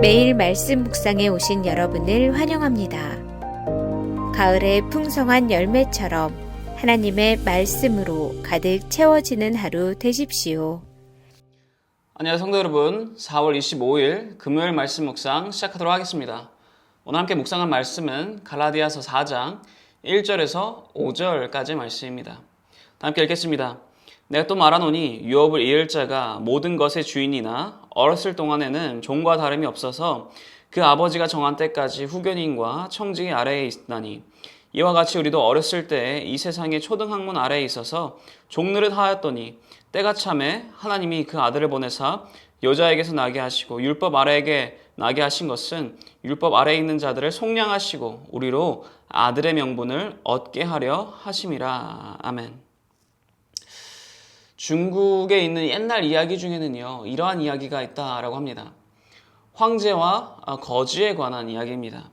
매일 말씀 묵상에 오신 여러분을 환영합니다. 가을의 풍성한 열매처럼 하나님의 말씀으로 가득 채워지는 하루 되십시오. 안녕하세요 성도 여러분, 4월 25일 금요일 말씀 묵상 시작하도록 하겠습니다. 오늘 함께 묵상한 말씀은 갈라디아서 4장 1절에서 5절까지의 말씀입니다. 함께 읽겠습니다. 내가 또 말하노니 유업을 이을 자가 모든 것의 주인이나 어렸을 동안에는 종과 다름이 없어서 그 아버지가 정한 때까지 후견인과 청지기 아래에 있나니 이와 같이 우리도 어렸을 때에 이 세상의 초등학문 아래에 있어서 종노릇 하였더니 때가 참에 하나님이 그 아들을 보내사 여자에게서 나게 하시고 율법 아래에게 나게 하신 것은 율법 아래에 있는 자들을 속량하시고 우리로 아들의 명분을 얻게 하려 하심이라. 아멘. 중국에 있는 옛날 이야기 중에는요, 이러한 이야기가 있다라고 합니다. 황제와 거지에 관한 이야기입니다.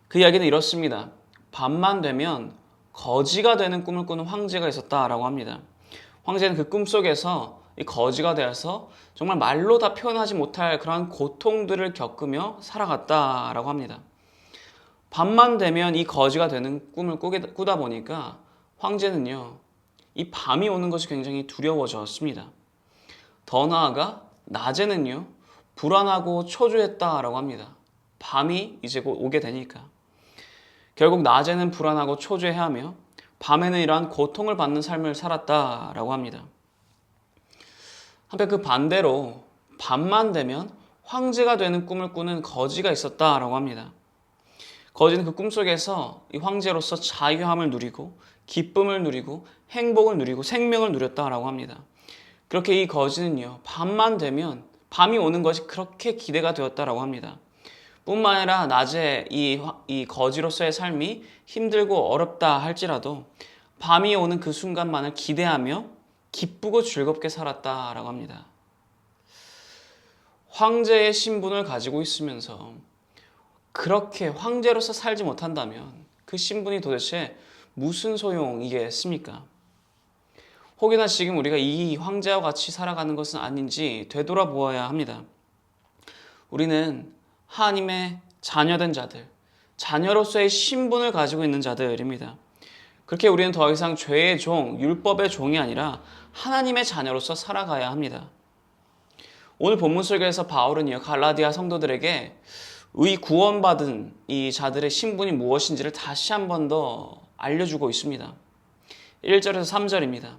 그 이야기는 이렇습니다. 밤만 되면 거지가 되는 꿈을 꾸는 황제가 있었다라고 합니다. 황제는 그 꿈속에서 이 거지가 되어서 정말 말로 다 표현하지 못할 그러한 고통들을 겪으며 살아갔다라고 합니다. 밤만 되면 이 거지가 되는 꿈을 꾸다 보니까 황제는요, 이 밤이 오는 것이 굉장히 두려워졌습니다. 더 나아가 낮에는요, 불안하고 초조했다라고 합니다. 밤이 이제 곧 오게 되니까. 결국 낮에는 불안하고 초조해하며 밤에는 이러한 고통을 받는 삶을 살았다라고 합니다. 한편 그 반대로 밤만 되면 황제가 되는 꿈을 꾸는 거지가 있었다라고 합니다. 거지는 그 꿈속에서 이 황제로서 자유함을 누리고 기쁨을 누리고 행복을 누리고 생명을 누렸다라고 합니다. 그렇게 이 거지는요, 밤만 되면 밤이 오는 것이 그렇게 기대가 되었다라고 합니다. 뿐만 아니라 낮에 이 거지로서의 삶이 힘들고 어렵다 할지라도 밤이 오는 그 순간만을 기대하며 기쁘고 즐겁게 살았다라고 합니다. 황제의 신분을 가지고 있으면서 그렇게 황제로서 살지 못한다면 그 신분이 도대체 무슨 소용이겠습니까? 혹여나 지금 우리가 이 황제와 같이 살아가는 것은 아닌지 되돌아보아야 합니다. 우리는 하나님의 자녀된 자들, 자녀로서의 신분을 가지고 있는 자들입니다. 그렇게 우리는 더 이상 죄의 종, 율법의 종이 아니라 하나님의 자녀로서 살아가야 합니다. 오늘 본문 설교에서 바울은요, 갈라디아 성도들에게 의 구원받은 이 자들의 신분이 무엇인지를 다시 한 번 더 알려주고 있습니다. 1절에서 3절입니다.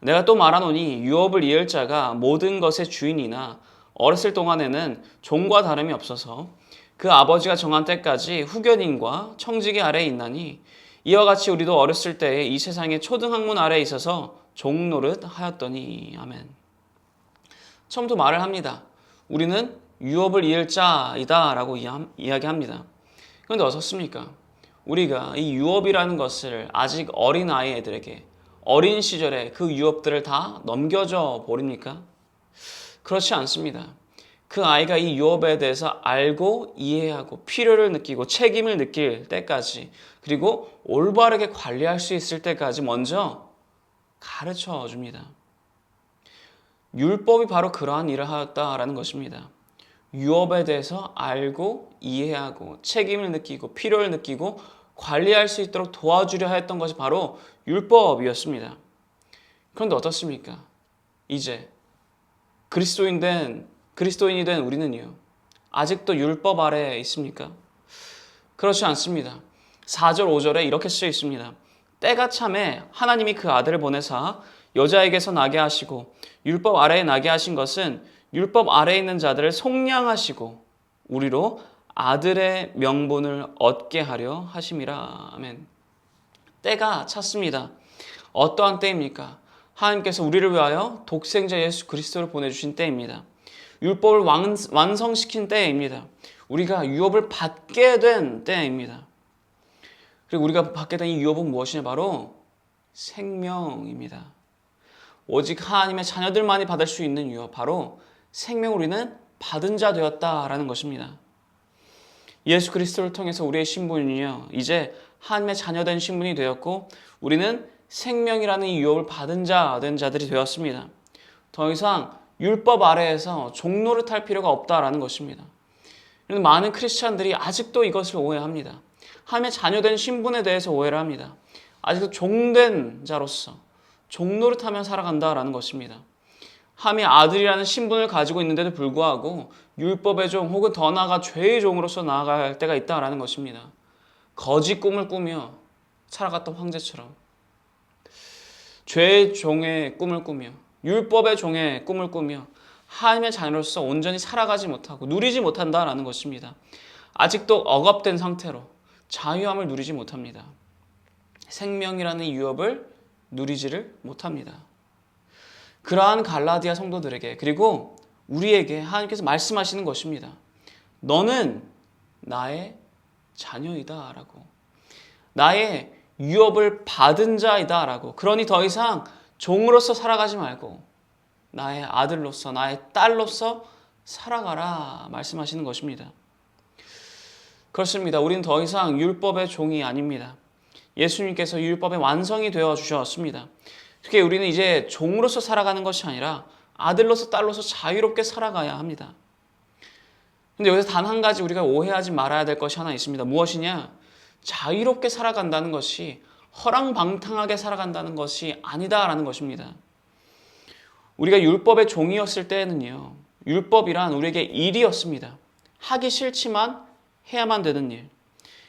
내가 또 말하노니 유업을 이을 자가 모든 것의 주인이나 어렸을 동안에는 종과 다름이 없어서 그 아버지가 정한 때까지 후견인과 청지기 아래에 있나니 이와 같이 우리도 어렸을 때에 이 세상의 초등학문 아래에 있어서 종노릇 하였더니. 아멘. 처음부터 말을 합니다. 우리는 유업을 이을 자이다 라고 이야기합니다. 그런데 어떻습니까? 우리가 이 유업이라는 것을 아직 어린 아이들에게 어린 시절에 그 유업들을 다 넘겨줘 버립니까? 그렇지 않습니다. 그 아이가 이 유업에 대해서 알고 이해하고 필요를 느끼고 책임을 느낄 때까지, 그리고 올바르게 관리할 수 있을 때까지 먼저 가르쳐 줍니다. 율법이 바로 그러한 일을 하였다라는 것입니다. 유업에 대해서 알고 이해하고 책임을 느끼고 필요를 느끼고 관리할 수 있도록 도와주려 했던 것이 바로 율법이었습니다. 그런데 어떻습니까? 이제 그리스도인이 된 우리는요, 아직도 율법 아래에 있습니까? 그렇지 않습니다. 4절 5절에 이렇게 쓰여 있습니다. 때가 참에 하나님이 그 아들을 보내사 여자에게서 나게 하시고 율법 아래에 나게 하신 것은 율법 아래에 있는 자들을 속량하시고 우리로 아들의 명분을 얻게 하려 하심이라. 아멘. 때가 찼습니다. 어떠한 때입니까? 하나님께서 우리를 위하여 독생자 예수 그리스도를 보내주신 때입니다. 율법을 완성시킨 때입니다. 우리가 유업을 받게 된 때입니다. 그리고 우리가 받게 된 이 유업은 무엇이냐? 바로 생명입니다. 오직 하나님의 자녀들만이 받을 수 있는 유업, 바로 생명을 우리는 받은 자 되었다라는 것입니다. 예수 그리스도를 통해서 우리의 신분은요, 이제 하나님의 자녀된 신분이 되었고 우리는 생명이라는 이 유업을 받은 자 된 자들이 되었습니다. 더 이상 율법 아래에서 종노릇할 필요가 없다라는 것입니다. 많은 크리스찬들이 아직도 이것을 오해합니다. 하나님의 자녀된 신분에 대해서 오해를 합니다. 아직도 종된 자로서 종노릇하며 살아간다라는 것입니다. 하나님의 아들이라는 신분을 가지고 있는데도 불구하고 율법의 종 혹은 더 나아가 죄의 종으로서 나아갈 때가 있다라는 것입니다. 거짓 꿈을 꾸며 살아갔던 황제처럼 죄의 종의 꿈을 꾸며 율법의 종의 꿈을 꾸며 하나님의 자녀로서 온전히 살아가지 못하고 누리지 못한다라는 것입니다. 아직도 억압된 상태로 자유함을 누리지 못합니다. 생명이라는 유업을 누리지를 못합니다. 그러한 갈라디아 성도들에게 그리고 우리에게 하나님께서 말씀하시는 것입니다. 너는 나의 자녀이다 라고, 나의 유업을 받은 자이다 라고, 그러니 더 이상 종으로서 살아가지 말고 나의 아들로서 나의 딸로서 살아가라 말씀하시는 것입니다. 그렇습니다. 우리는 더 이상 율법의 종이 아닙니다. 예수님께서 율법의 완성이 되어 주셨습니다. 그렇게 우리는 이제 종으로서 살아가는 것이 아니라 아들로서 딸로서 자유롭게 살아가야 합니다. 근데 여기서 단 한 가지 우리가 오해하지 말아야 될 것이 하나 있습니다. 무엇이냐? 자유롭게 살아간다는 것이 허랑방탕하게 살아간다는 것이 아니다라는 것입니다. 우리가 율법의 종이었을 때에는요, 율법이란 우리에게 일이었습니다. 하기 싫지만 해야만 되는 일.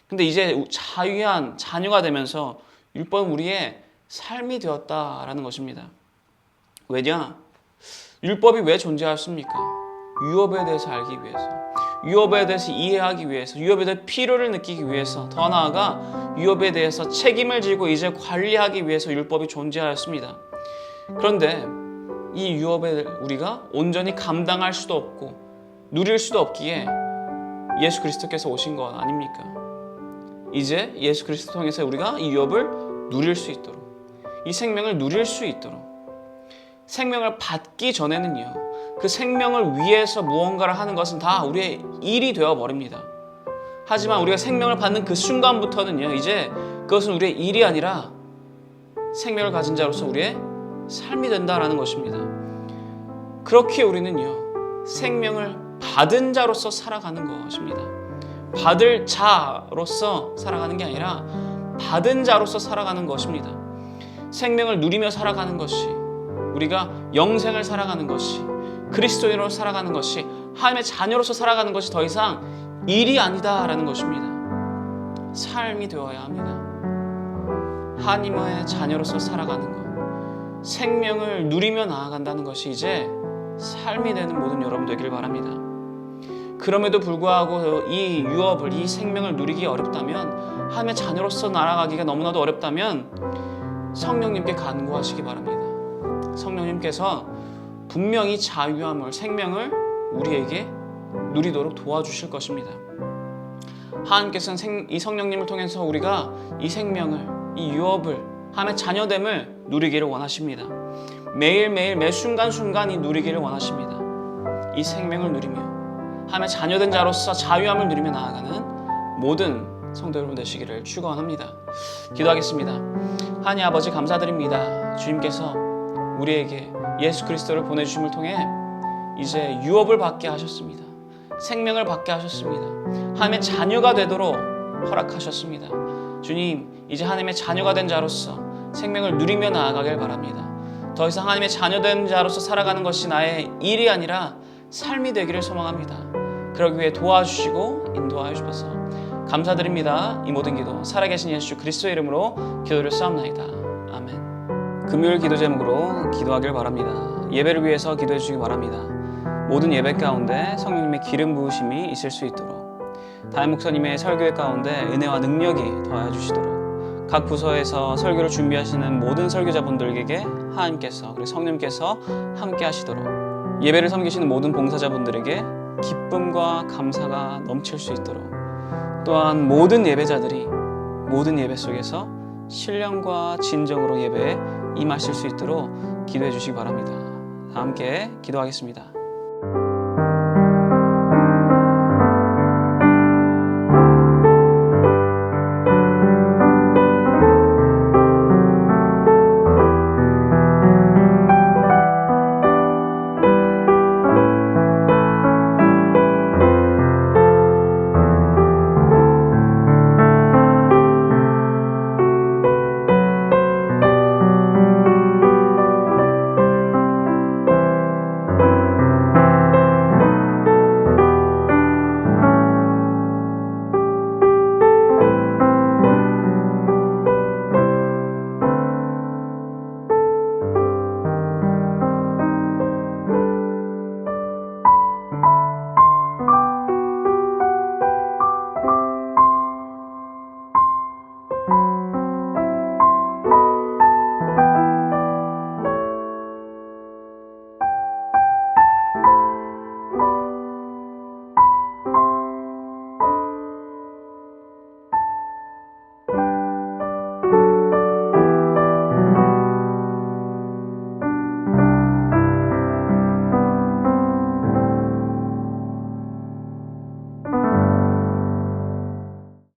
근데 이제 자유한 자녀가 되면서 율법은 우리의 삶이 되었다라는 것입니다. 왜냐? 율법이 왜 존재하였습니까? 유업에 대해서 알기 위해서, 유업에 대해서 이해하기 위해서, 유업에 대해 필요를 느끼기 위해서, 더 나아가 유업에 대해서 책임을 지고 이제 관리하기 위해서 율법이 존재하였습니다. 그런데 이 유업에 우리가 온전히 감당할 수도 없고 누릴 수도 없기에 예수 그리스도께서 오신 것 아닙니까? 이제 예수 그리스도 통해서 우리가 이 유업을 누릴 수 있도록, 이 생명을 누릴 수 있도록, 생명을 받기 전에는요, 그 생명을 위해서 무언가를 하는 것은 다 우리의 일이 되어버립니다. 하지만 우리가 생명을 받는 그 순간부터는요, 이제 그것은 우리의 일이 아니라 생명을 가진 자로서 우리의 삶이 된다라는 것입니다. 그렇게 우리는요, 생명을 받은 자로서 살아가는 것입니다. 받을 자로서 살아가는 게 아니라 받은 자로서 살아가는 것입니다. 생명을 누리며 살아가는 것이, 우리가 영생을 살아가는 것이, 그리스도인으로 살아가는 것이, 하나님의 자녀로서 살아가는 것이 더 이상 일이 아니다라는 것입니다. 삶이 되어야 합니다. 하나님의 자녀로서 살아가는 것, 생명을 누리며 나아간다는 것이 이제 삶이 되는 모든 여러분 되길 바랍니다. 그럼에도 불구하고 이 유업을, 이 생명을 누리기 어렵다면, 하나님의 자녀로서 날아가기가 너무나도 어렵다면 성령님께 간구하시기 바랍니다. 성령님께서 분명히 자유함을, 생명을 우리에게 누리도록 도와주실 것입니다. 하나님께서는 이 성령님을 통해서 우리가 이 생명을, 이 유업을, 하나님의 자녀됨을 누리기를 원하십니다. 매일매일 매 순간순간 이 누리기를 원하십니다. 이 생명을 누리며 하나님의 자녀된 자로서 자유함을 누리며 나아가는 모든 성도 여러분 되시기를 축원합니다. 기도하겠습니다. 하나님 아버지 감사드립니다. 주님께서 우리에게 예수 그리스도를 보내주심을 통해 이제 유업을 받게 하셨습니다. 생명을 받게 하셨습니다. 하나님의 자녀가 되도록 허락하셨습니다. 주님, 이제 하나님의 자녀가 된 자로서 생명을 누리며 나아가길 바랍니다. 더 이상 하나님의 자녀된 자로서 살아가는 것이 나의 일이 아니라 삶이 되기를 소망합니다. 그러기 위해 도와주시고 인도하여 주셔서 감사드립니다. 이 모든 기도 살아계신 예수 그리스도의 이름으로 기도를 쌓옵나이다. 아멘. 금요일 기도 제목으로 기도하길 바랍니다. 예배를 위해서 기도해 주시기 바랍니다. 모든 예배 가운데 성령님의 기름 부으심이 있을 수 있도록, 담임 목사님의 설교회 가운데 은혜와 능력이 더하여 주시도록, 각 부서에서 설교를 준비하시는 모든 설교자분들에게 하나님께서, 그리고 성령님께서 함께 하시도록, 예배를 섬기시는 모든 봉사자분들에게 기쁨과 감사가 넘칠 수 있도록, 또한 모든 예배자들이 모든 예배 속에서 신령과 진정으로 예배에 임하실 수 있도록 기도해 주시기 바랍니다. 다 함께 기도하겠습니다.